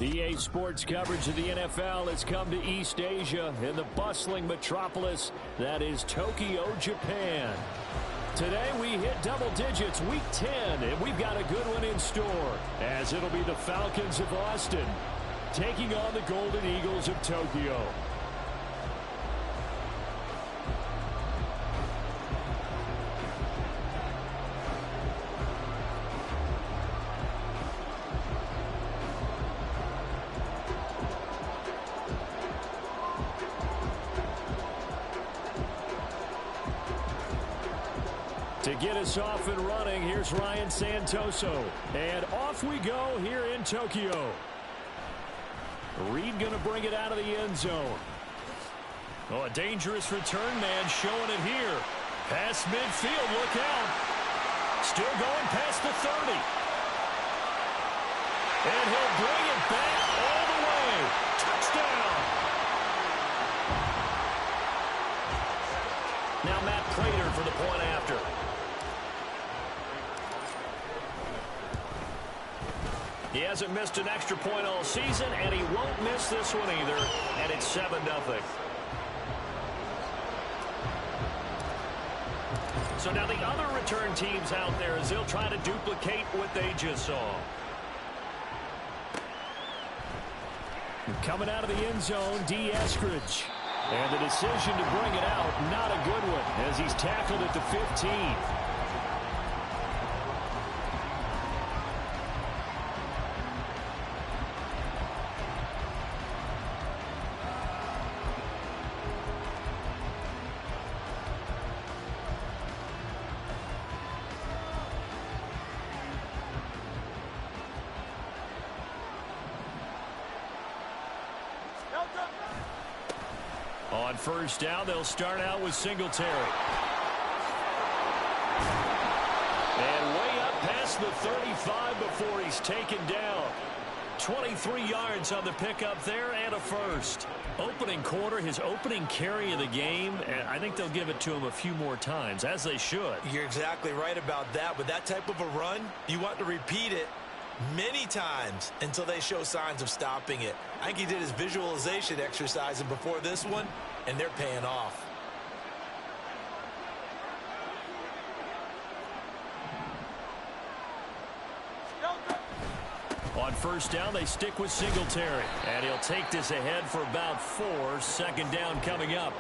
EA Sports coverage of the NFL has come to East Asia in the bustling metropolis that is Tokyo, Japan. Today we hit double digits, week 10, and we've got a good one in store, as it'll be the Falcons of Austin taking on the Golden Eagles of Tokyo. To get us off and running, here's Ryan Santoso. And off we go here in Tokyo. Reed going to bring it out of the end zone. Oh, a dangerous return man showing it here. Past midfield, look out. Still going past the 30. And he'll bring it back all the way. Touchdown. Now Matt Prater for the point after. He hasn't missed an extra point all season, and he won't miss this one either, and it's 7-0. So now the other return teams out there as they'll try to duplicate what they just saw. Coming out of the end zone, D. Eskridge. And the decision to bring it out, not a good one, as he's tackled at the 15. On first down, they'll start out with Singletary. And way up past the 35 before he's taken down. 23 yards on the pickup there and a first. Opening quarter, his opening carry of the game, and I think they'll give it to him a few more times, as they should. You're exactly right about that. With that type of a run, you want to repeat it many times until they show signs of stopping it. I think he did his visualization exercise before this one, and they're paying off. On first down, they stick with Singletary, and he'll take this ahead for about 4. Second down coming up.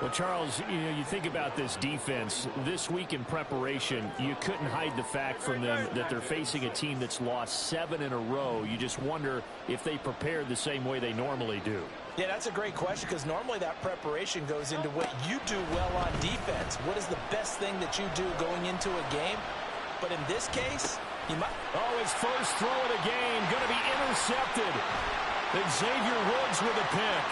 Well, Charles, you think about this defense. This week in preparation, you couldn't hide the fact from them that they're facing a team that's lost 7 in a row. You just wonder if they prepared the same way they normally do. Yeah, that's a great question, because normally that preparation goes into what you do well on defense. What is the best thing that you do going into a game? But in this case, you might... Oh, his first throw of the game going to be intercepted. And Xavier Woods with a pick.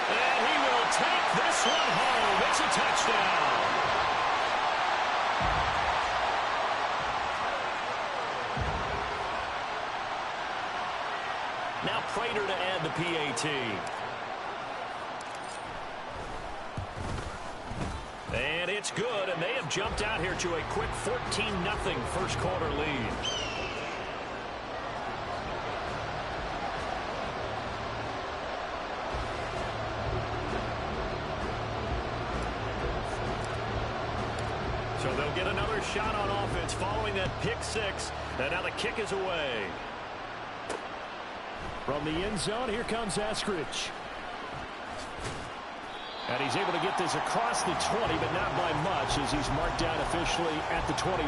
And he will take this one home. It's a touchdown. Now Prater to add the PAT. And it's good, and they have jumped out here to a quick 14-0 first quarter lead. So they'll get another shot on offense following that pick 6, and now the kick is away. From the end zone, here comes Eskridge. And he's able to get this across the 20, but not by much, as he's marked down officially at the 21.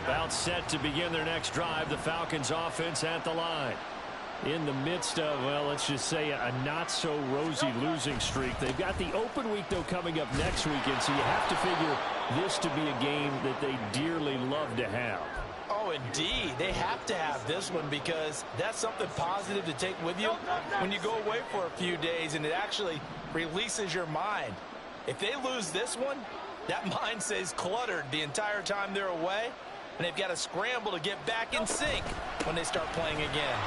About set to begin their next drive, the Falcons offense at the line. In the midst of, well, let's just say a not-so-rosy losing streak. They've got the open week, though, coming up next weekend, so you have to figure this to be a game that they dearly love to have. Oh, indeed. They have to have this one, because that's something positive to take with you when you go away for a few days, and it actually releases your mind. If they lose this one, that mind stays cluttered the entire time they're away, and they've got to scramble to get back in sync when they start playing again.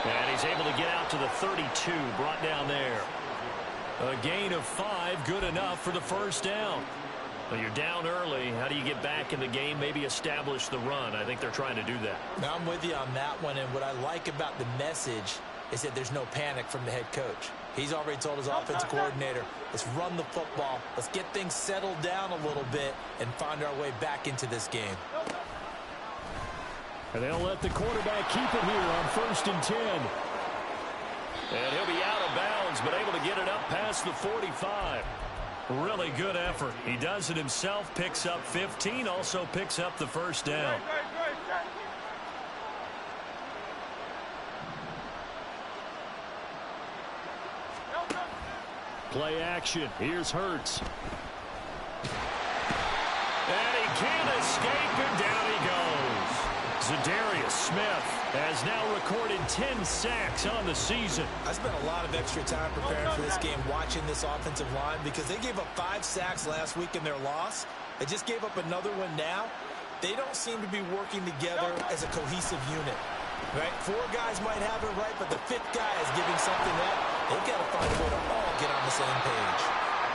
And he's able to get out to the 32, brought down there. A gain of 5, good enough for the first down. Well, you're down early. How do you get back in the game? Maybe establish the run. I think they're trying to do that. Now, I'm with you on that one, and what I like about the message is that there's no panic from the head coach. He's already told his offensive coordinator, let's run the football, let's get things settled down a little bit and find our way back into this game. And they'll let the quarterback keep it here on 1st and 10. And he'll be out of bounds, but able to get it up past the 45. Really good effort. He does it himself, picks up 15, also picks up the first down. Play action. Here's Hurts. And he can't escape, and down he goes. Smith has now recorded 10 sacks on the season. I spent a lot of extra time preparing for this game, watching this offensive line, because they gave up 5 sacks last week in their loss. They just gave up another one now. They don't seem to be working together as a cohesive unit. Right? 4 guys might have it right, but the 5th guy is giving something up. They've got to find a way to all get on the same page.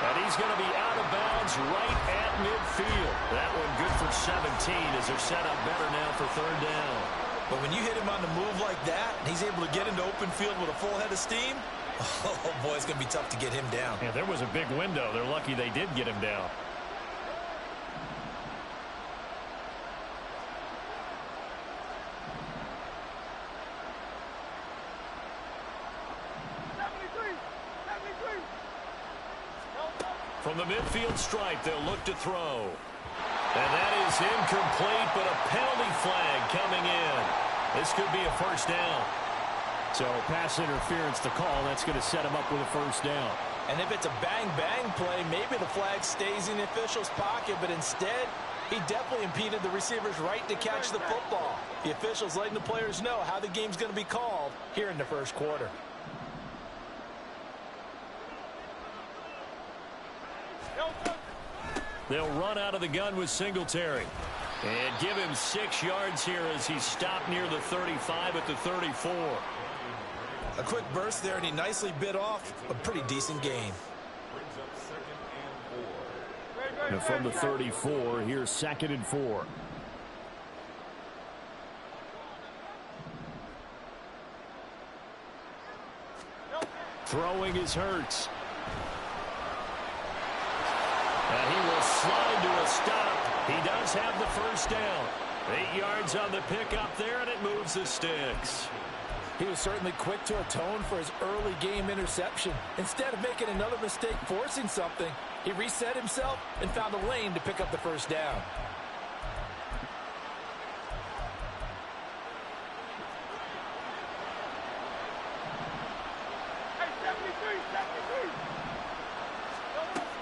And he's going to be out of bounds right at midfield. That one good for 17 as they're set up better now for 3rd down. But when you hit him on the move like that, and he's able to get into open field with a full head of steam, oh boy, it's going to be tough to get him down. Yeah, there was a big window. They're lucky they did get him down. From the midfield stripe, they'll look to throw. And that is incomplete, but a penalty flag coming in. This could be a first down. So pass interference the call. That's going to set him up with a first down. And if it's a bang-bang play, maybe the flag stays in the official's pocket, but instead, he definitely impeded the receiver's right to catch the football. The official's letting the players know how the game's going to be called here in the first quarter. They'll run out of the gun with Singletary. And give him 6 yards here as he's stopped near the 35 at the 34. A quick burst there, and he nicely bit off a pretty decent gain. And from the 34, here's 2nd and 4. Throwing is Hurts. And he will slide to a stop. He does have the first down. 8 yards on the pickup there, and it moves the sticks. He was certainly quick to atone for his early game interception. Instead of making another mistake forcing something, he reset himself and found a lane to pick up the first down.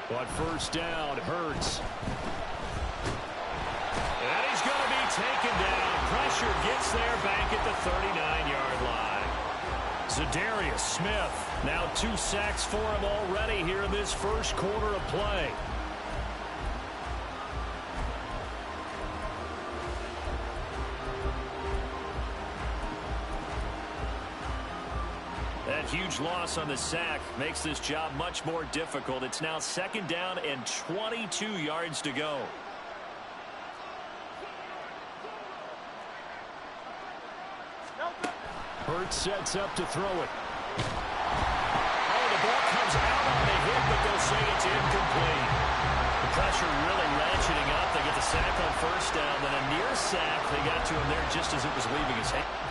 But first down, Hurts. And he's going to be taken down. Pressure gets there back at the 39-yard line. Zadarius Smith, now 2 sacks for him already here in this first quarter of play. That huge loss on the sack makes this job much more difficult. It's now 2nd down and 22 yards to go. Hurts sets up to throw it. Oh, the ball comes out on the hit, but they'll say it's incomplete. The pressure really ratcheting up. They get the sack on first down, then a near sack. They got to him there just as it was leaving his hand.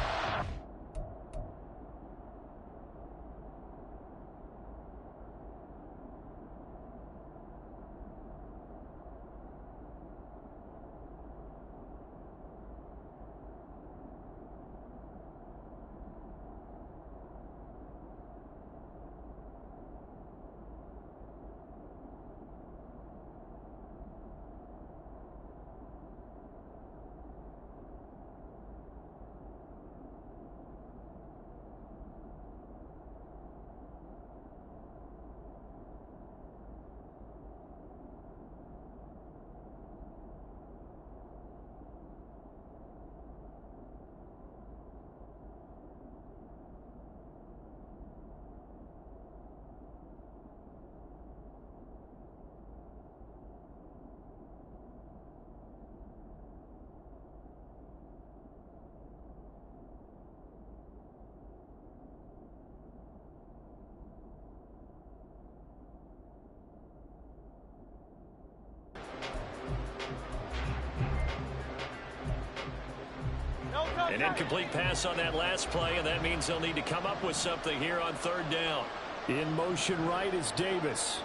An incomplete pass on that last play, and that means they'll need to come up with something here on third down. In motion right is Davis.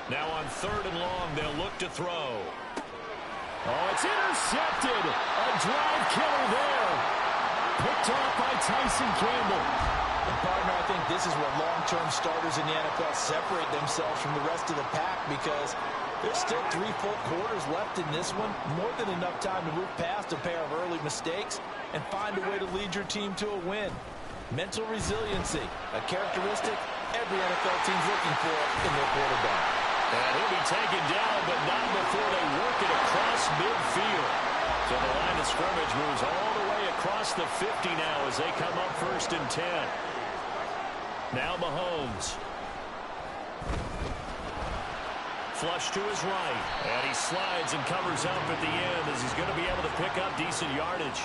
Now on third and long, they'll look to throw. Oh, it's intercepted. A drive killer there. Picked off by Tyson Campbell. And partner, I think this is where long-term starters in the NFL separate themselves from the rest of the pack, because there's still 3 full quarters left in this one. More than enough time to move past a pair of early mistakes and find a way to lead your team to a win. Mental resiliency, a characteristic every NFL team's looking for in their quarterback. And he'll be taken down, but not before they work it across midfield. So the line of scrimmage moves all the way across the 50 now as they come up 1st and 10. Now Mahomes. Flush to his right. And he slides and covers up at the end as he's going to be able to pick up decent yardage.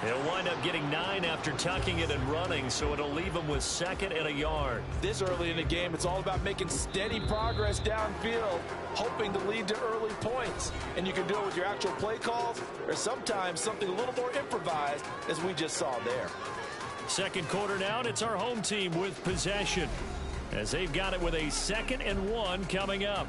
He'll wind up getting 9 after tucking it and running, so it'll leave him with 2nd and a yard. This early in the game, it's all about making steady progress downfield, hoping to lead to early points. And you can do it with your actual play calls, or sometimes something a little more improvised, as we just saw there. Second quarter now, and it's our home team with possession, as they've got it with a 2nd and 1 coming up.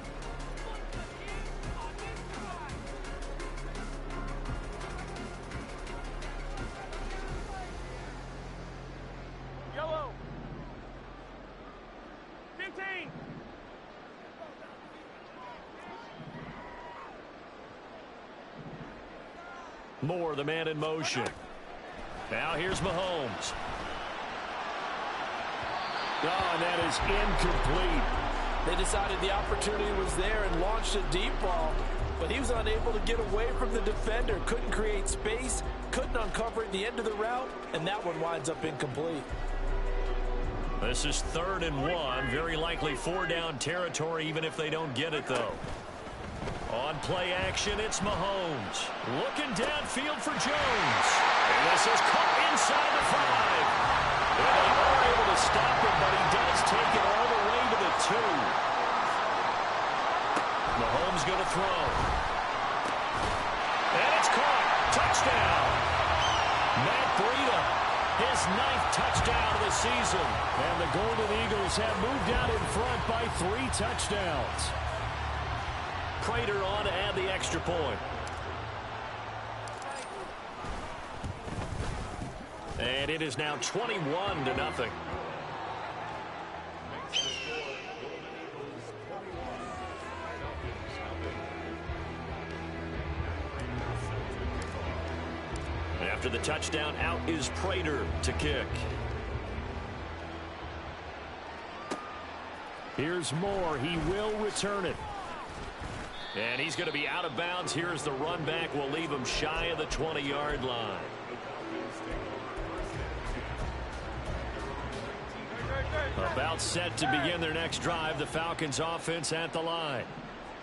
Moore, the man in motion. Now here's Mahomes. Oh, and that is incomplete. They decided the opportunity was there and launched a deep ball, but he was unable to get away from the defender. Couldn't create space, couldn't uncover at the end of the route, and that one winds up incomplete. This is 3rd and 1. Very likely 4-down territory, even if they don't get it, though. On play action, it's Mahomes. Looking downfield for Jones. And this is caught inside the 5. And they are able to stop him, but he does take it all the way to the 2. Mahomes going to throw. And it's caught. Touchdown. Matt Breida, his 9th touchdown of the season. And the Golden Eagles have moved out in front by 3 touchdowns. Prater on to add the extra point. And it is now 21-0. After the touchdown, out is Prater to kick. Here's Moore. He will return it. And he's going to be out of bounds. Here's the run back. We'll leave him shy of the 20-yard line. About set to begin their next drive. The Falcons offense at the line.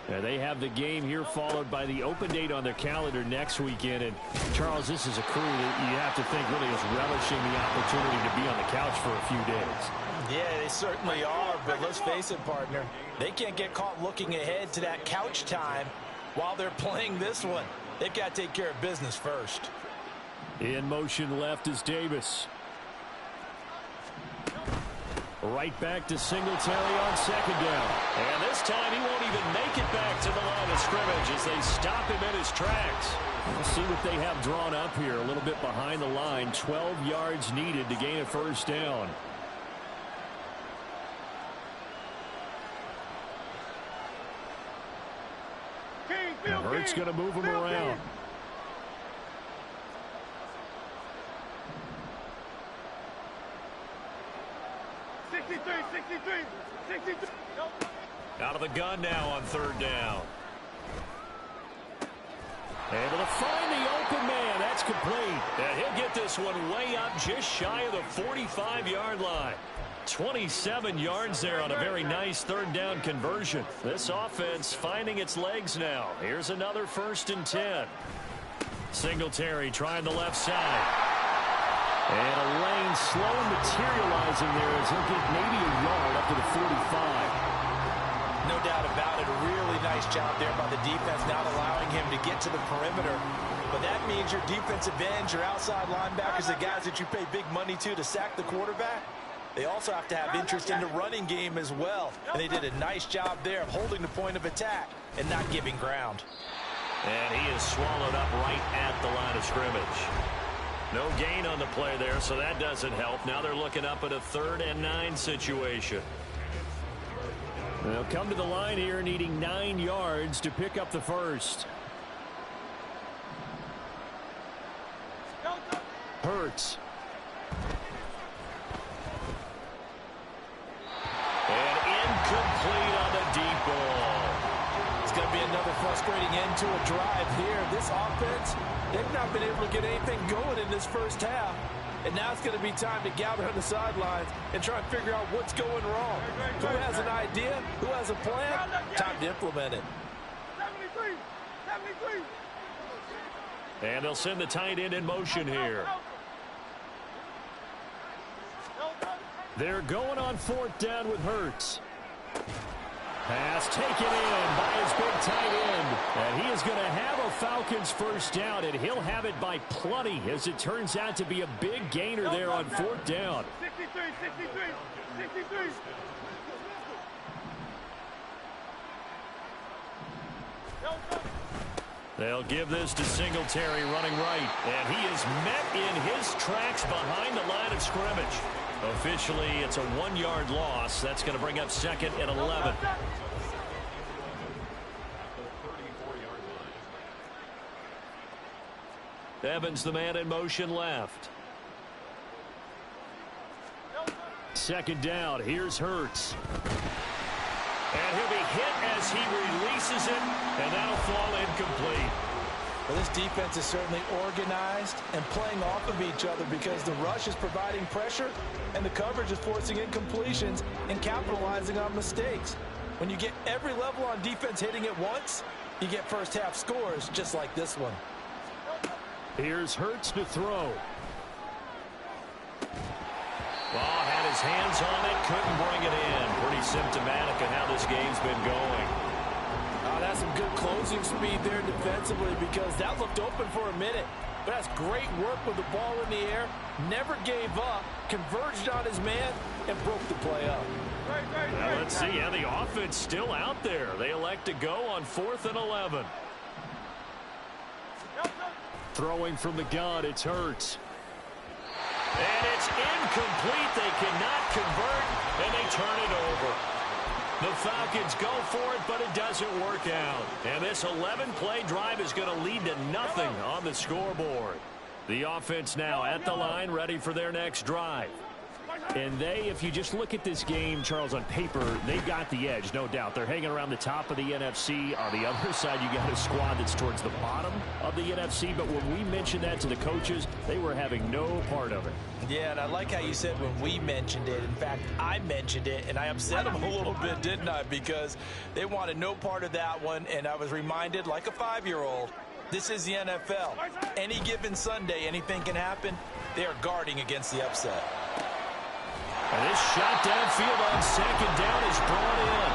And they have the game here followed by the open date on their calendar next weekend. And, Charles, this is a crew that you have to think really is relishing the opportunity to be on the couch for a few days. Yeah, they certainly are, but let's face it, partner. They can't get caught looking ahead to that couch time while they're playing this one. They've got to take care of business first. In motion left is Davis. Right back to Singletary on 2nd down. And this time he won't even make it back to the line of scrimmage as they stop him in his tracks. We'll see what they have drawn up here. A little bit behind the line. 12 yards needed to gain a 1st down. Hurts going to move him around. Out of the gun now on 3rd down. Able to find the open man. That's complete. And he'll get this one way up just shy of the 45-yard line. 27 yards there on a very nice 3rd down conversion. This offense finding its legs now. Here's another 1st and 10. Singletary trying the left side. And a lane slow materializing there as he'll get maybe a yard up to the 45. No doubt about it. A really nice job there by the defense, not allowing him to get to the perimeter. But that means your defensive ends, your outside linebackers, the guys that you pay big money to sack the quarterback, they also have to have interest in the running game as well. And they did a nice job there of holding the point of attack and not giving ground. And he is swallowed up right at the line of scrimmage. No gain on the play there, so that doesn't help. Now they're looking up at a 3rd and 9 situation. They'll come to the line here needing 9 yards to pick up the first. Hurts. And incomplete on the deep ball. It's going to be another frustrating end to a drive here. This offense, they've not been able to get anything going in this first half. And now it's going to be time to gather on the sidelines and try and figure out what's going wrong. Who has an idea? Who has a plan? Time to implement it. 73. And they'll send the tight end in motion here. They're going on 4th down with Hurts. Pass taken in by his big tight end. And he is going to have a Falcons first down, and he'll have it by plenty, as it turns out to be a big gainer there on 4th down. 63. They'll give this to Singletary running right. And he is met in his tracks behind the line of scrimmage. Officially, it's a 1-yard loss. That's going to bring up 2nd and 11. Evans, the man in motion left. 2nd down. Here's Hurts. And he'll be hit as he releases it, and that'll fall incomplete. Well, this defense is certainly organized and playing off of each other because the rush is providing pressure and the coverage is forcing incompletions and capitalizing on mistakes. When you get every level on defense hitting at once, you get first half scores just like this one. Here's Hurts to throw. Ball had his hands on it, couldn't bring it in. Pretty symptomatic of how this game's been going. That's some good closing speed there defensively because that looked open for a minute. But that's great work with the ball in the air. Never gave up, converged on his man, and broke the play up. Well, let's see. Yeah, the offense still out there. They elect to go on 4th and 11. Throwing from the gun, it's Hurts. And it's incomplete. They cannot convert, and they turn it over. The Falcons go for it, but it doesn't work out. And this 11-play drive is going to lead to nothing on the scoreboard. The offense now at the line, ready for their next drive. And they, if you just look at this game, Charles, on paper, they've got the edge, no doubt. They're hanging around the top of the NFC. On the other side, you got a squad that's towards the bottom of the NFC. But when we mentioned that to the coaches, they were having no part of it. Yeah, and I like how you said when we mentioned it. In fact, I mentioned it, and I upset them a little bit, didn't I? Because they wanted no part of that one, and I was reminded, like a 5-year-old, this is the NFL. Any given Sunday, anything can happen. They are guarding against the upset. And this shot downfield on 2nd down is brought in.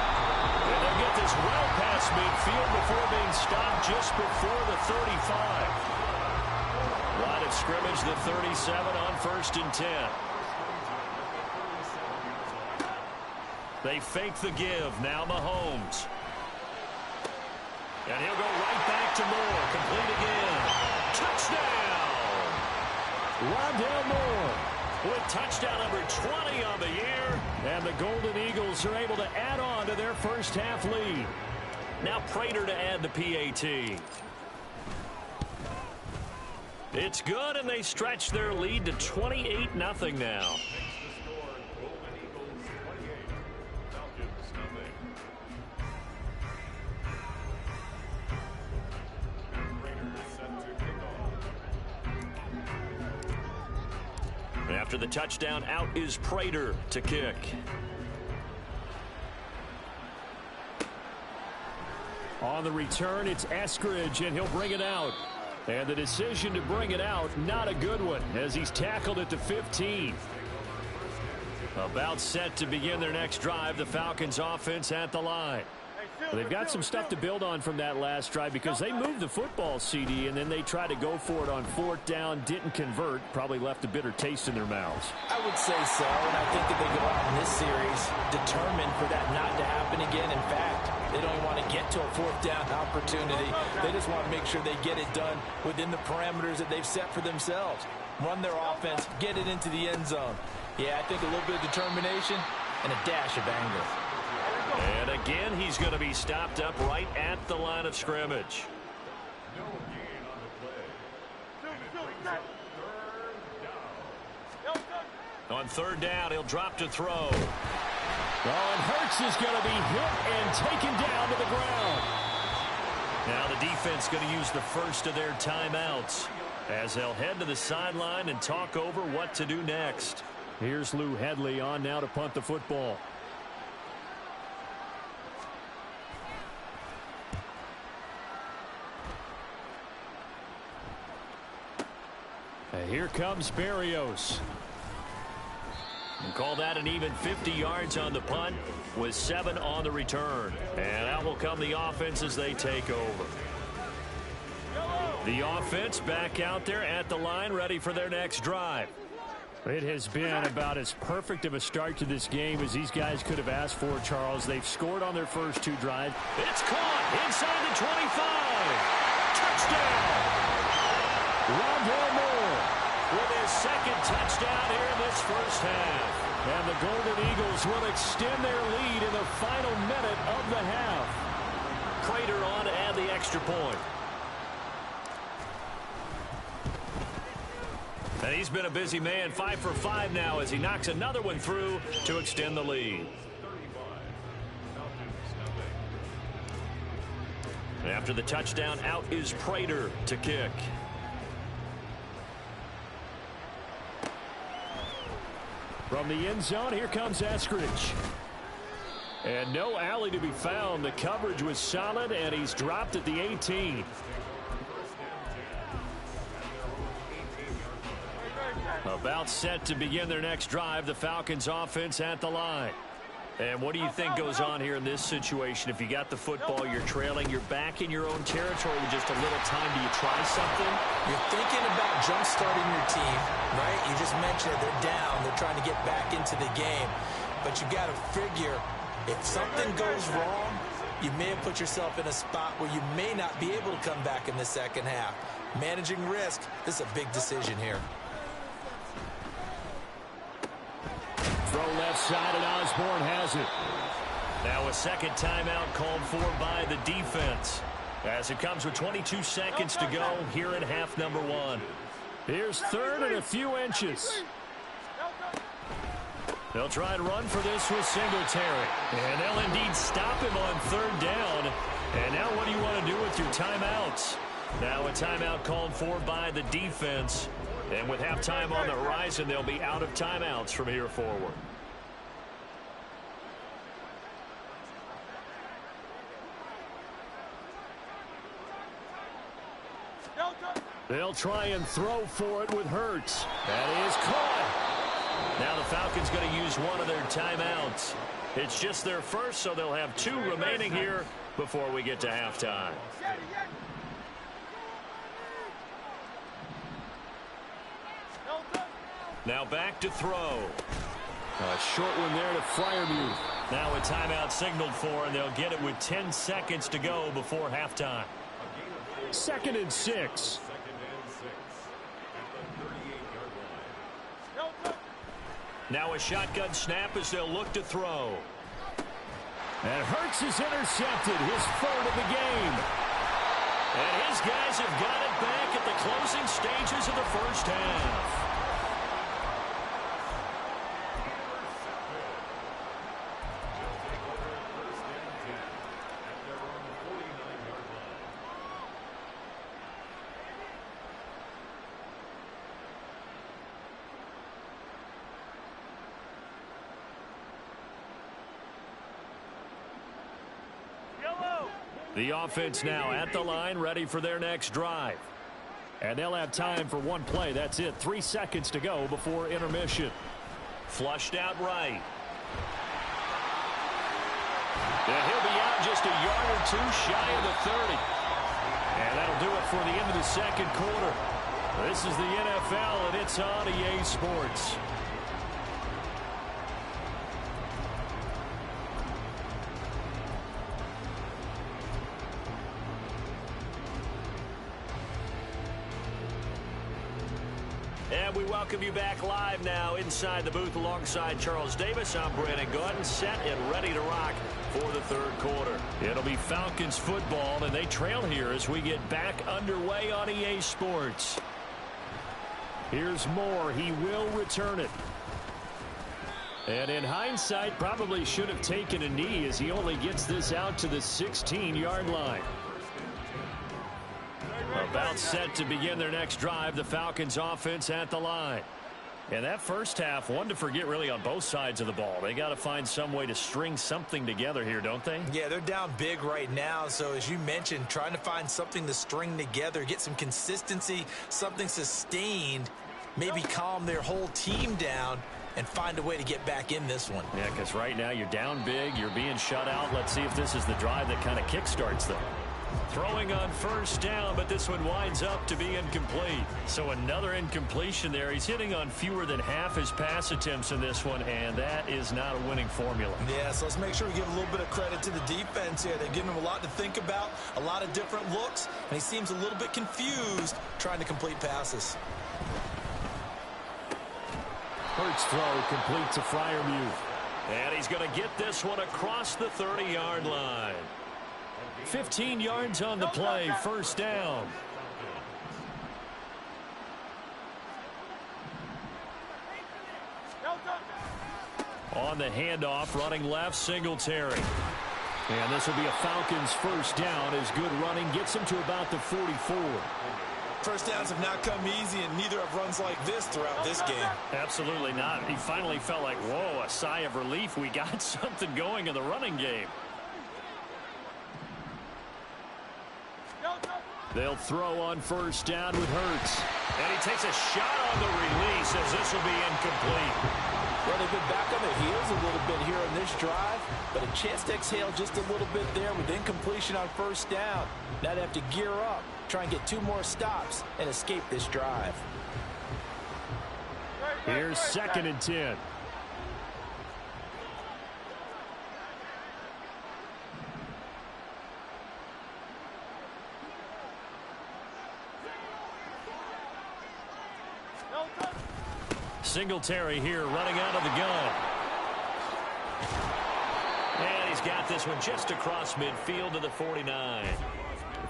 And they'll get this well past midfield before being stopped just before the 35. Line of scrimmage, the 37 on 1st and 10. They fake the give. Now Mahomes. And he'll go right back to Moore. Complete again. Touchdown! Rondale Moore with touchdown number 20 on the year. And the Golden Eagles are able to add on to their first half lead. Now Prater to add the PAT. It's good, and they stretch their lead to 28-0 now. After the touchdown, out is Prater to kick. On the return, it's Eskridge, and he'll bring it out. And the decision to bring it out, not a good one, as he's tackled at the 15. About set to begin their next drive, the Falcons offense at the line. They've got some stuff to build on from that last drive because they moved the football, CD, and then they tried to go for it on fourth down, didn't convert, probably left a bitter taste in their mouths. I would say so, and I think that they go out in this series determined for that not to happen again. In fact, they don't even want to get to a fourth down opportunity. They just want to make sure they get it done within the parameters that they've set for themselves. Run their offense, get it into the end zone. Yeah, I think a little bit of determination and a dash of anger. And again, he's going to be stopped up right at the line of scrimmage. On third down, he'll drop to throw. Oh, and Hurts is going to be hit and taken down to the ground. Now the defense going to use the first of their timeouts as they'll head to the sideline and talk over what to do next. Here's Lou Hedley on now to punt the football. And here comes Berrios. And call that an even 50 yards on the punt with 7 on the return. And out will come the offense as they take over. The offense back out there at the line ready for their next drive. It has been about as perfect of a start to this game as these guys could have asked for, Charles. They've scored on their first 2 drives. It's caught inside the 25. Touchdown. Rondale Moore with his second touchdown here in this first half. And the Golden Eagles will extend their lead in the final minute of the half. Prater on to add the extra point. And he's been a busy man, 5 for 5 now as he knocks another one through to extend the lead. After the touchdown, out is Prater to kick. From the end zone, here comes Eskridge. And no alley to be found. The coverage was solid, and he's dropped at the 18. About set to begin their next drive, the Falcons offense at the line. And what do you think goes on here in this situation? If you got the football, you're trailing, you're back in your own territory with just a little time. Do you try something? You're thinking about jump-starting your team, right? You just mentioned it. They're down. They're trying to get back into the game. But you got to figure, if something goes wrong, you may have put yourself in a spot where you may not be able to come back in the second half. Managing risk, this is a big decision here. Throw left side, and Osborne has it. Now a second timeout called for by the defense as it comes with 22 seconds to go here in half number 1. Here's third and a few inches. They'll try and run for this with Singletary. And they'll indeed stop him on third down. And now what do you want to do with your timeouts? Now a timeout called for by the defense. And with halftime on the horizon, they'll be out of timeouts from here forward. They'll try and throw for it with Hurts. That is caught. Now the Falcons going to use one of their timeouts. It's just their first, so they'll have 2 remaining here before we get to halftime. Now back to throw. A short one there to Freiermuth. Now a timeout signaled for, and they'll get it with 10 seconds to go before halftime. 2nd and 6. Now a shotgun snap as they'll look to throw. And Hurts is intercepted, his 3rd of the game. And his guys have got it back at the closing stages of the first half. The offense now at the line, ready for their next drive. And they'll have time for one play. That's it. 3 seconds to go before intermission. Flushed out right. And he'll be out just a yard or two shy of the 30. And that'll do it for the end of the second quarter. This is the NFL, and it's on EA Sports. And we welcome you back live now inside the booth alongside Charles Davis. I'm Brandon Gordon, set and ready to rock for the third quarter. It'll be Falcons football, and they trail here as we get back underway on EA Sports. Here's Moore. He will return it. And in hindsight, probably should have taken a knee as he only gets this out to the 16-yard line. About set to begin their next drive, the Falcons offense at the line. And that first half, one to forget really on both sides of the ball. They got to find some way to string something together here, don't they? Yeah, they're down big right now. So as you mentioned, trying to find something to string together, get some consistency, something sustained, maybe calm their whole team down and find a way to get back in this one. Yeah, because right now you're down big, you're being shut out. Let's see if this is the drive that kind of kickstarts them. Throwing on first down, but this one winds up to be incomplete. So another incompletion there. He's hitting on fewer than half his pass attempts in this one, and that is not a winning formula. Yeah, so let's make sure we give a little bit of credit to the defense here. They're giving him a lot to think about, a lot of different looks, and he seems a little bit confused trying to complete passes. Hurts throw complete to Freiermuth. And he's going to get this one across the 30-yard line. 15 yards on the play, first down. On the handoff, running left, Singletary. And this will be a Falcons first down as good running gets him to about the 44. First downs have not come easy, and neither have runs like this throughout this game. Absolutely not. He finally felt like, whoa, a sigh of relief. We got something going in the running game. They'll throw on first down with Hurts. And he takes a shot on the release as this will be incomplete. Well, they've been back on their heels a little bit here on this drive, but a chance to exhale just a little bit there with incompletion on first down. Now they have to gear up, try and get 2 more stops, and escape this drive. Here's 2nd and 10. Singletary here running out of the gun. And he's got this one just across midfield to the 49.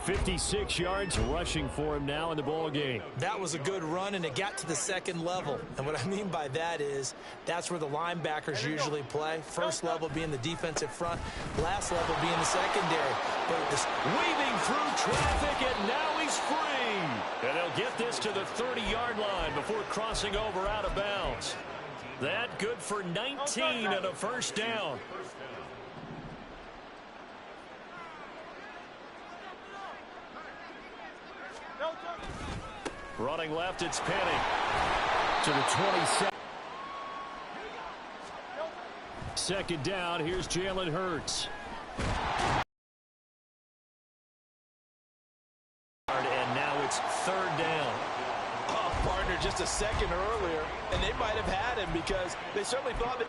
56 yards rushing for him now in the ball game. That was a good run, and it got to the second level. And what I mean by that is that's where the linebackers usually play. First level being the defensive front, last level being the secondary. But this weaving through traffic, and now he's free. And they'll get this to the 30-yard line before crossing over out of bounds. That good for 19 and a first down. Running left, it's Penny. To the 27. Second down, here's Jalen Hurts. And now it's third down. Oh, partner, just a second earlier, and they might have had him because they certainly thought that